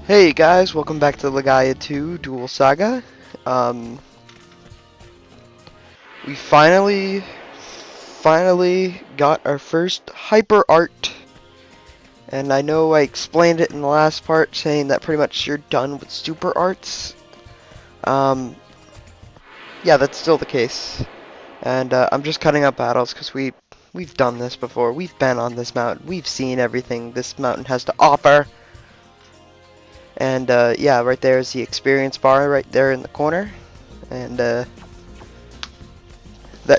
Hey guys, welcome back to Legaia 2 Duel Saga. Um, we finally got our first hyper art, and I know I explained it in the last part, saying that pretty much you're done with super arts. Um, yeah, that's still the case, and I'm just cutting up battles because we've done this before. We've been on this mountain. We've seen everything this mountain has to offer. And yeah, right there is the experience bar right there in the corner. And that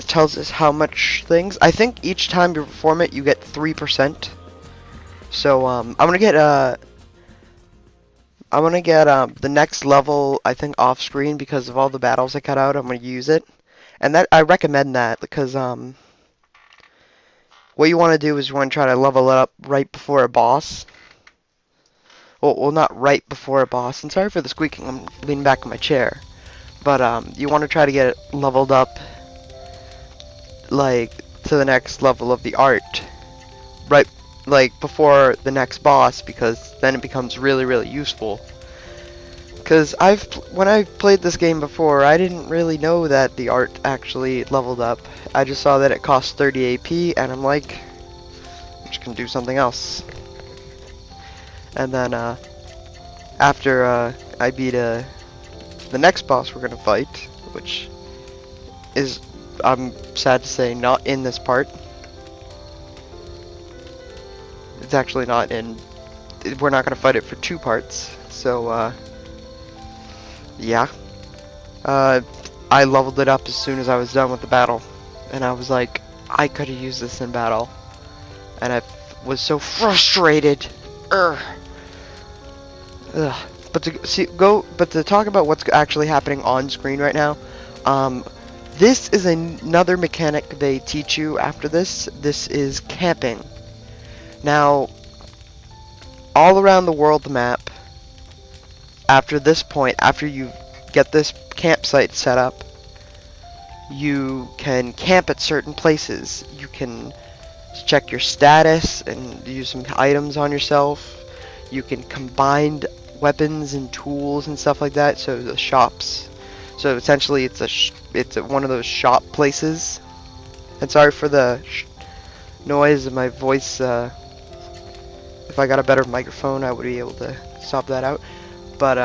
tells us how much things. I think each time you perform it, you get 3%. So I'm gonna get the next level, I think, off screen because of all the battles I cut out. I'm gonna use it, and that I recommend that because what you want to do is you want to try to level it up right before a boss. Well, not right before a boss. And sorry for the squeaking. I'm leaning back in my chair. But you want to try to get it leveled up, like, to the next level of the art, right, like, before the next boss, because then it becomes really, really useful. Because when I played this game before, I didn't really know that the art actually leveled up. I just saw that it cost 30 AP, and I'm like, I'm just gonna do something else. And then, after I beat the next boss we're gonna fight, which is, I'm sad to say, not in this part. It's actually not in. We're not gonna fight it for 2 parts. So, yeah. I leveled it up as soon as I was done with the battle, and I was like, I could have used this in battle, and I was so frustrated. Ugh. But to talk about what's actually happening on screen right now, this is another mechanic they teach you after this. This is camping. Now, all around the world map, after this point, after you get this campsite set up, you can camp at certain places. You can check your status and use some items on yourself. You can combine weapons and tools and stuff like that. So the shops. So essentially, it's one of those shop places. And sorry for the noise of my voice. If I got a better microphone, I would be able to stop that out. But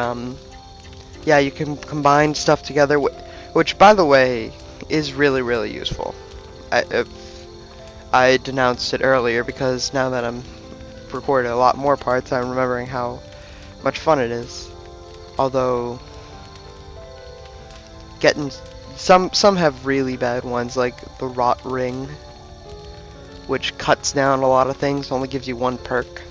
yeah, you can combine stuff together, which, by the way, is really, really useful. I denounced it earlier because now that I'm recording a lot more parts, I'm remembering how much fun it is. Although getting some have really bad ones, like the rot ring, which cuts down a lot of things, only gives you 1 perk,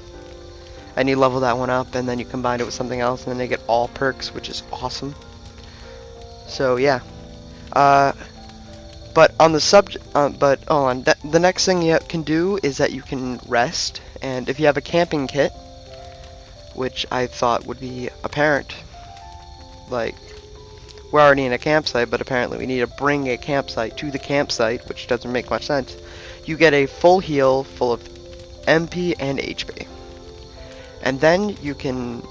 and you level that one up, and then you combine it with something else, and then they get all perks, which is awesome. So yeah, but on the subject, the next thing you can do is that you can rest, and if you have a camping kit, which I thought would be apparent, like, we're already in a campsite, but apparently we need to bring a campsite to the campsite, which doesn't make much sense. You get a full heal full of MP and HP. And then you can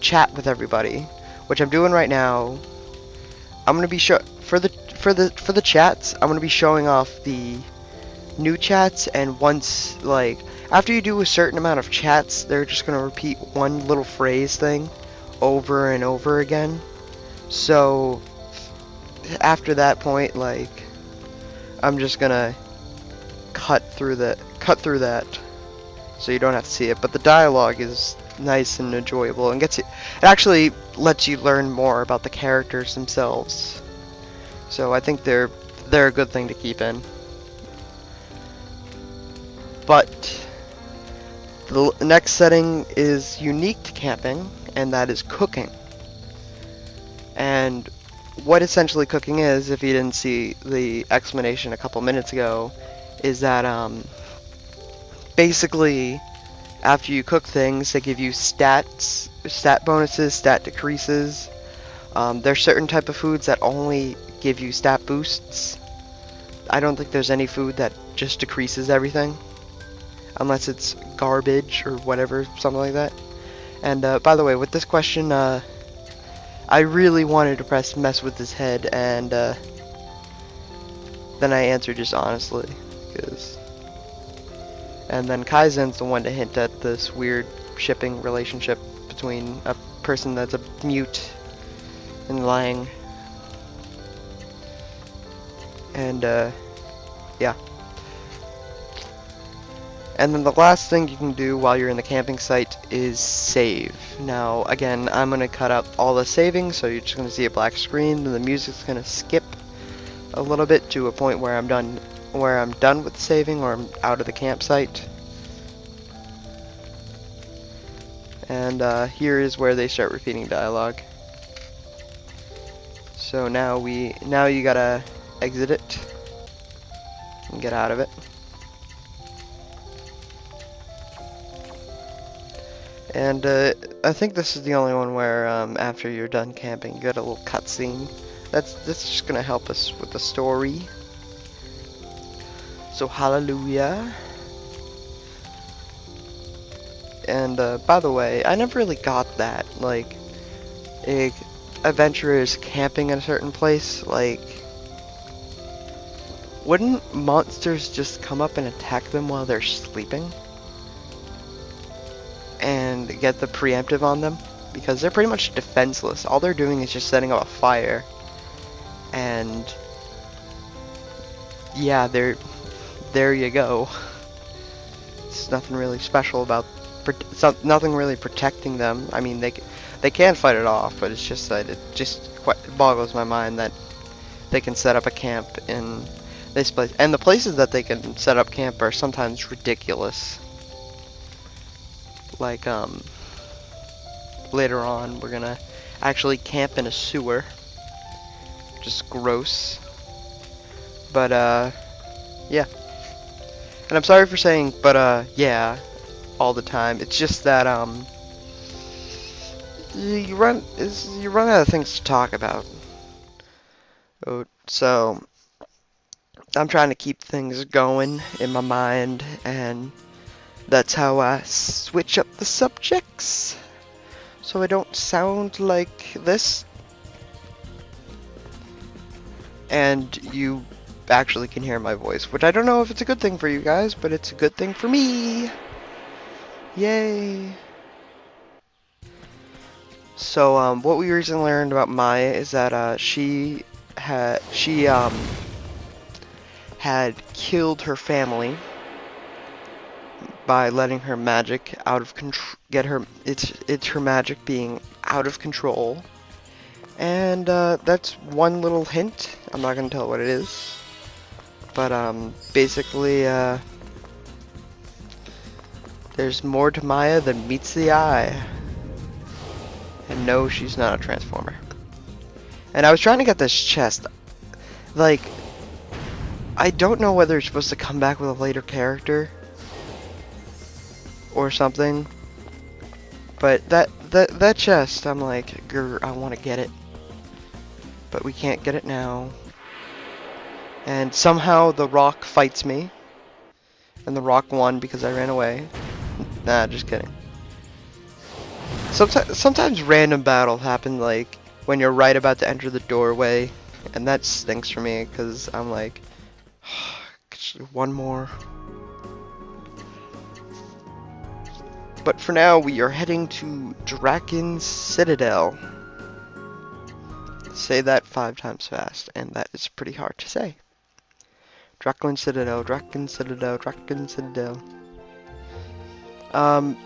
chat with everybody, which I'm doing right now. I'm going to be for the chats, I'm going to be showing off the new chats, and once, like, after you do a certain amount of chats, they're just going to repeat one little phrase thing over and over again. So after that point, like, I'm just gonna cut through that, so you don't have to see it. But the dialogue is nice and enjoyable, and it actually lets you learn more about the characters themselves. So I think they're a good thing to keep in. But the next setting is unique to camping, and that is cooking. And what essentially cooking is, if you didn't see the explanation a couple minutes ago, is that basically after you cook things, they give you stat bonuses, stat decreases. There's certain type of foods that only give you stat boosts. I don't think there's any food that just decreases everything, unless it's garbage or whatever, something like that. And by the way, with this question, I really wanted to press mess with his head, and then I answered just honestly, and then Kaizen's the one to hint at this weird shipping relationship between a person that's a mute and lying, and yeah. And then the last thing you can do while you're in the camping site is save. Now, again, I'm going to cut out all the saving, so you're just going to see a black screen, and the music's going to skip a little bit to a point where I'm done with saving, or I'm out of the campsite. And here is where they start repeating dialogue. So now you gotta exit it and get out of it. And I think this is the only one where after you're done camping, you get a little cutscene. That's just gonna help us with the story. So hallelujah. And by the way, I never really got that. Like, adventurers camping in a certain place. Like, wouldn't monsters just come up and attack them while they're sleeping? And get the preemptive on them, because they're pretty much defenseless. All they're doing is just setting up a fire, and yeah, there you go. It's nothing really special about nothing really protecting them. I mean, they can fight it off, but it's just that it just quite boggles my mind that they can set up a camp in this place, and the places that they can set up camp are sometimes ridiculous. Like, later on, we're gonna actually camp in a sewer. Just gross. But, yeah. And I'm sorry for saying, but, yeah, all the time. It's just that, you run out of things to talk about. So, I'm trying to keep things going in my mind, and that's how I switch up the subjects, so I don't sound like this. And you actually can hear my voice, which I don't know if it's a good thing for you guys, but it's a good thing for me. Yay. So, what we recently learned about Maya is that, she had killed her family by letting her magic out of control, it's her magic being out of control. And that's one little hint. I'm not gonna tell what it is, but basically there's more to Maya than meets the eye. And no, she's not a transformer. And I was trying to get this chest. Like, I don't know whether it's supposed to come back with a later character or something, but that chest, I'm like, grr, I want to get it, but we can't get it now. And somehow the rock fights me, and the rock won because I ran away. Nah, just kidding. Sometimes random battle happen, like when you're right about to enter the doorway, and that stinks for me because I'm like, one more. But for now, we are heading to Draken's Citadel. Say that 5 times fast, and that is pretty hard to say. Draken Citadel, Draken Citadel, Draken Citadel. One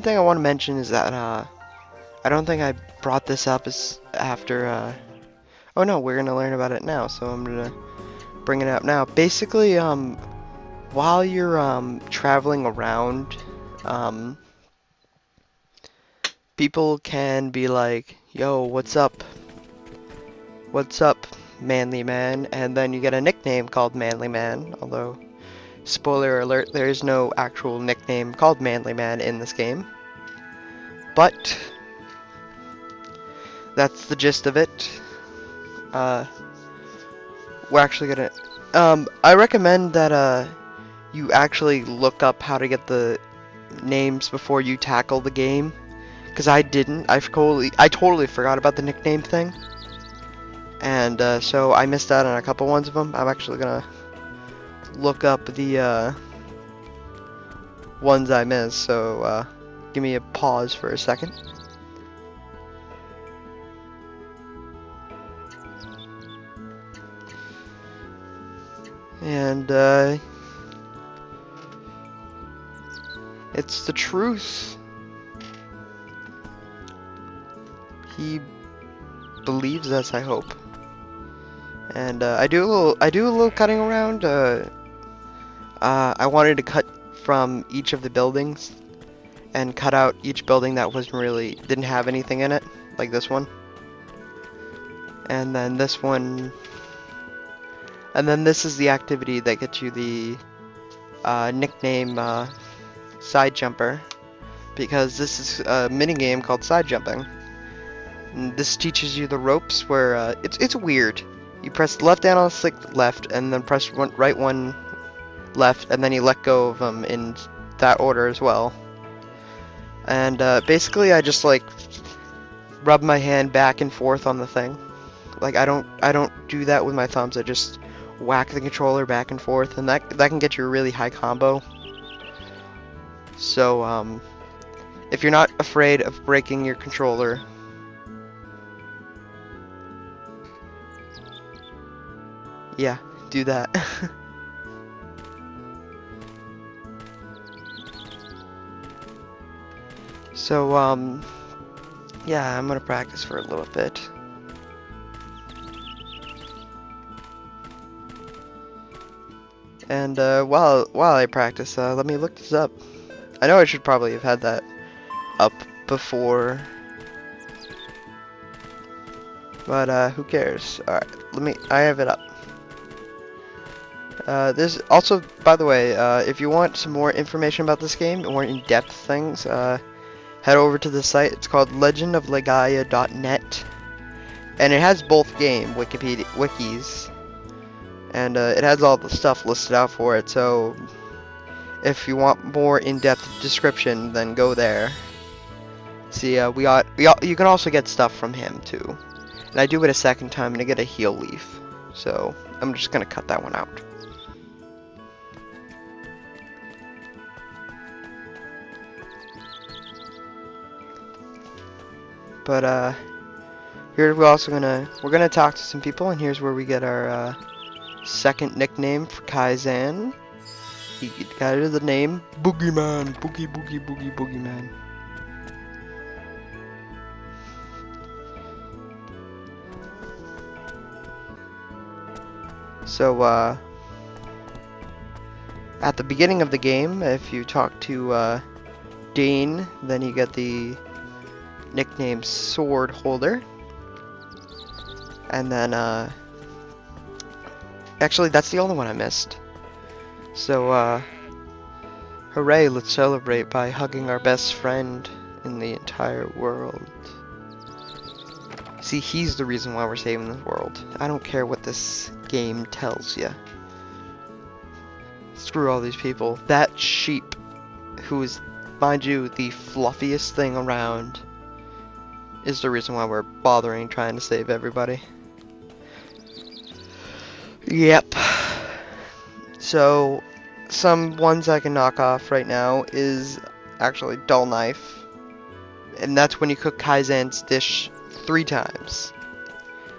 thing I want to mention is that, I don't think I brought this up after, oh no, we're gonna learn about it now, so I'm gonna bring it up now. Basically, while you're traveling around, people can be like, yo, what's up? What's up, manly man? And then you get a nickname called Manly Man, although, spoiler alert, there is no actual nickname called Manly Man in this game. But that's the gist of it. We're actually gonna, I recommend that, you actually look up how to get the names before you tackle the game, because I didn't. I totally forgot about the nickname thing, and so I missed out on a couple ones of them. I'm actually gonna look up the ones I missed. So give me a pause for a second. And it's the truth. He believes us, I hope. And I do a little cutting around. I wanted to cut from each of the buildings and cut out each building that didn't have anything in it, like this one. And then this one. And then this is the activity that gets you the nickname Side Jumper, because this is a minigame called Side Jumping. And this teaches you the ropes where it's weird. You press left analog stick left, and then press right one left, and then you let go of them in that order as well. And basically, I just like rub my hand back and forth on the thing. Like I don't do that with my thumbs. I just whack the controller back and forth, and that can get you a really high combo. So if you're not afraid of breaking your controller, yeah, do that. So yeah, I'm gonna practice for a little bit. And while I practice, let me look this up. I know I should probably have had that up before, but who cares? All right, I have it up. There's also, by the way, if you want some more information about this game, more in-depth things, head over to the site. It's called legendoflegaia.net, and it has both game wikis. And it has all the stuff listed out for it, so if you want more in-depth description, then go there. See, you can also get stuff from him too. And I do it a second time, and I get a heal leaf. So I'm just gonna cut that one out. But here we're gonna talk to some people, and here's where we get our second nickname for Kaizen. He got it the name Boogeyman. Boogeyman. So at the beginning of the game, if you talk to Dane, then you get the nickname Sword Holder. And then actually, that's the only one I missed. So, hooray, let's celebrate by hugging our best friend in the entire world. See, he's the reason why we're saving the world. I don't care what this game tells you. Screw all these people. That sheep, who is, mind you, the fluffiest thing around, is the reason why we're bothering trying to save everybody. Yep. So, some ones I can knock off right now is actually Dull Knife. And that's when you cook Kaizen's dish 3 times.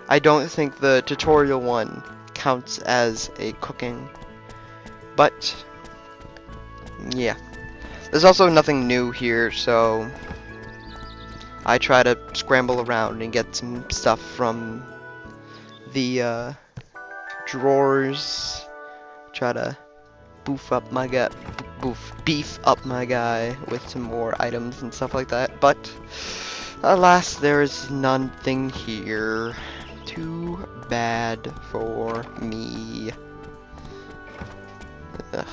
I don't think the tutorial one counts as a cooking. But, yeah. There's also nothing new here, so I try to scramble around and get some stuff from the drawers. Try to beef up my guy with some more items and stuff like that. But alas, there is nothing here. Too bad for me. Ugh.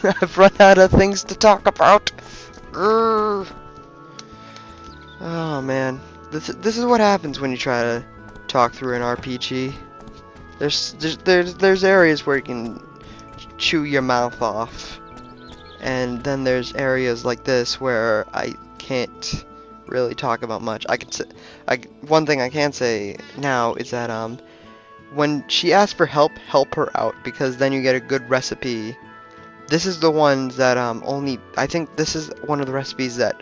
I've run out of things to talk about. Urgh. Oh man, this is what happens when you try to talk through an RPG. There's areas where you can chew your mouth off, and then there's areas like this where I can't really talk about much. One thing I can say now is that when she asks for help, help her out, because then you get a good recipe. This is the ones that I think this is one of the recipes that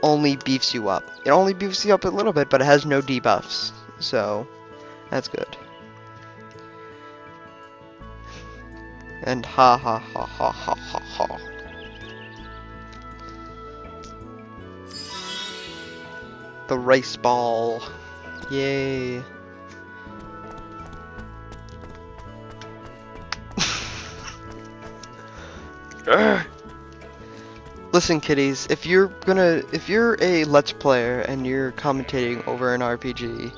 only beefs you up. It only beefs you up a little bit, but it has no debuffs, so that's good. And ha ha ha ha ha ha ha. The race ball. Yay. Listen, kiddies, if you're a Let's Player and you're commentating over an RPG,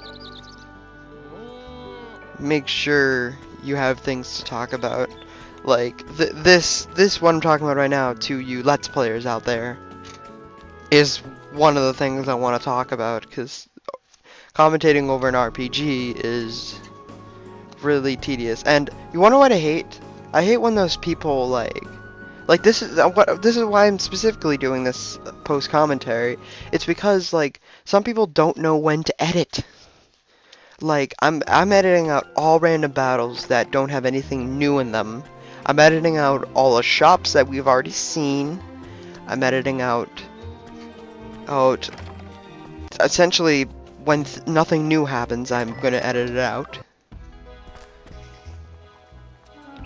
make sure you have things to talk about. Like, this what I'm talking about right now to you Let's Players out there is one of the things I want to talk about, because commentating over an RPG is really tedious. And you wanna know what I hate? I hate when those people like this is why I'm specifically doing this post commentary. It's because like some people don't know when to edit. Like I'm editing out all random battles that don't have anything new in them. I'm editing out all the shops that we've already seen. I'm editing out essentially when nothing new happens, I'm gonna edit it out.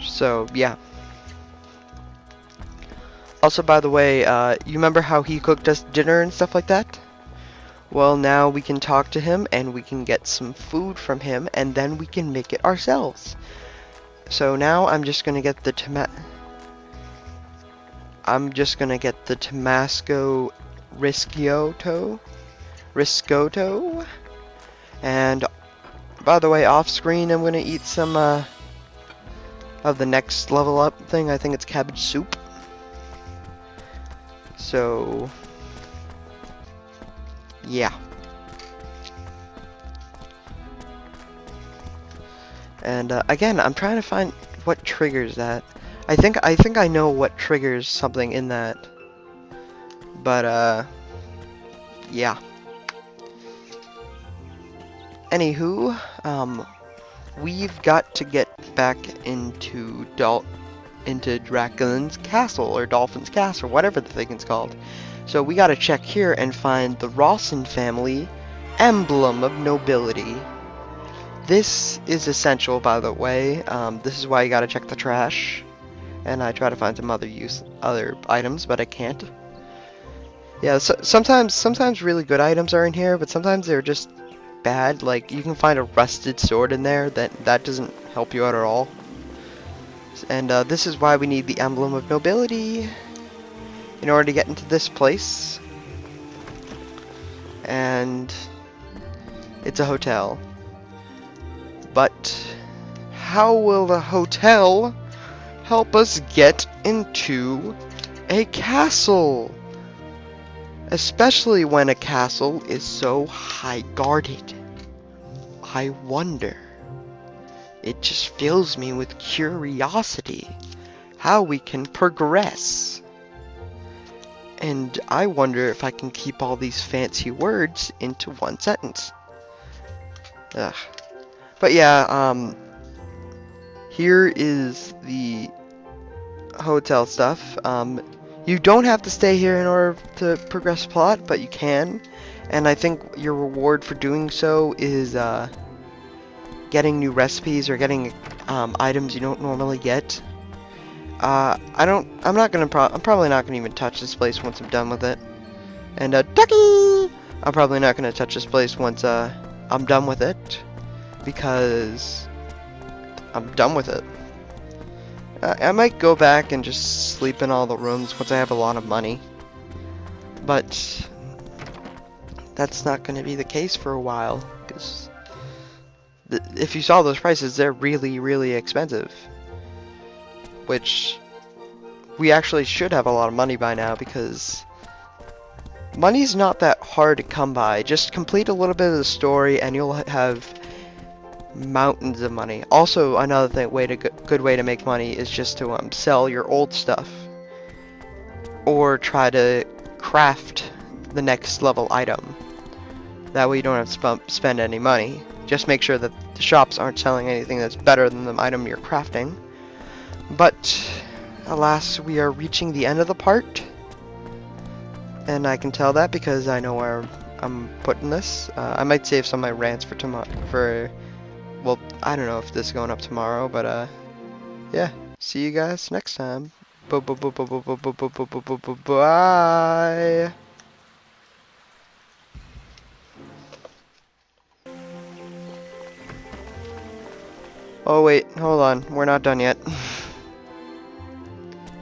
So yeah. Also, by the way, you remember how he cooked us dinner and stuff like that? Well, now we can talk to him and we can get some food from him, and then we can make it ourselves. So now I'm just gonna get the Tamasco Riscotto. And by the way, off screen I'm gonna eat some of the next level up thing. I think it's cabbage soup. So yeah. And again, I'm trying to find what triggers that. I think I know what triggers something in that. But yeah. Anywho, we've got to get back into Dragon's Castle, or Dolphin's Castle, whatever the thing is called. So we gotta check here and find the Rawson family emblem of nobility. This is essential, by the way. This is why you gotta check the trash. And I try to find some other items, but I can't. Yeah, so sometimes really good items are in here, but sometimes they're just bad. Like you can find a rusted sword in there that doesn't help you out at all. And this is why we need the emblem of nobility in order to get into this place. And it's a hotel. But how will the hotel help us get into a castle? Especially when a castle is so high guarded. I wonder. It just fills me with curiosity how we can progress. And I wonder if I can keep all these fancy words into one sentence. Ugh. But yeah, here is the hotel stuff. You don't have to stay here in order to progress plot, but you can. And I think your reward for doing so is getting new recipes or getting items you don't normally get. I'm probably not gonna even touch this place once I'm done with it. And Ducky! I'm probably not gonna touch this place once I'm done with it, because I'm done with it. I might go back and just sleep in all the rooms once I have a lot of money, but that's not going to be the case for a while, because if you saw those prices, they're really, really expensive, which we actually should have a lot of money by now, because money's not that hard to come by. Just complete a little bit of the story and you'll have mountains of money. Also, another thing, good way to make money is just to sell your old stuff, or try to craft the next level item. That way you don't have to spend any money. Just make sure that the shops aren't selling anything that's better than the item you're crafting. But alas, we are reaching the end of the part, and I can tell that because I know where I'm putting this. I might save some of my rants for tomorrow. Well, I don't know if this is going up tomorrow, but yeah. See you guys next time. Bye. Oh wait, hold on. We're not done yet.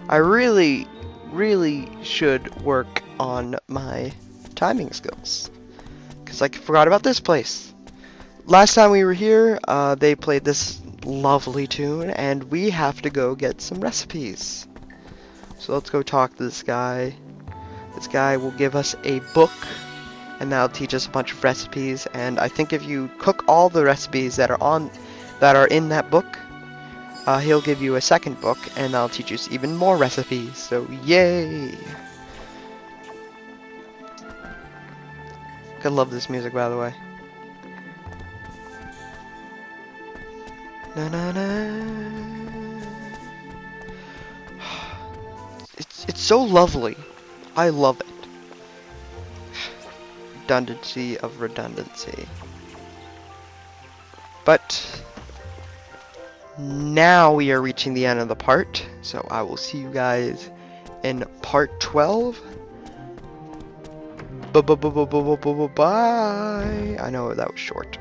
I really should work on my timing skills, because I forgot about this place. Last time we were here, they played this lovely tune, and we have to go get some recipes. So let's go talk to this guy. This guy will give us a book, and that'll teach us a bunch of recipes. And I think if you cook all the recipes that are in that book, he'll give you a second book, and that'll teach us even more recipes. So yay! I love this music, by the way. Na na na. It's so lovely. I love it. Redundancy of redundancy. But now we are reaching the end of the part, so I will see you guys in part 12. Bye. I know that was short.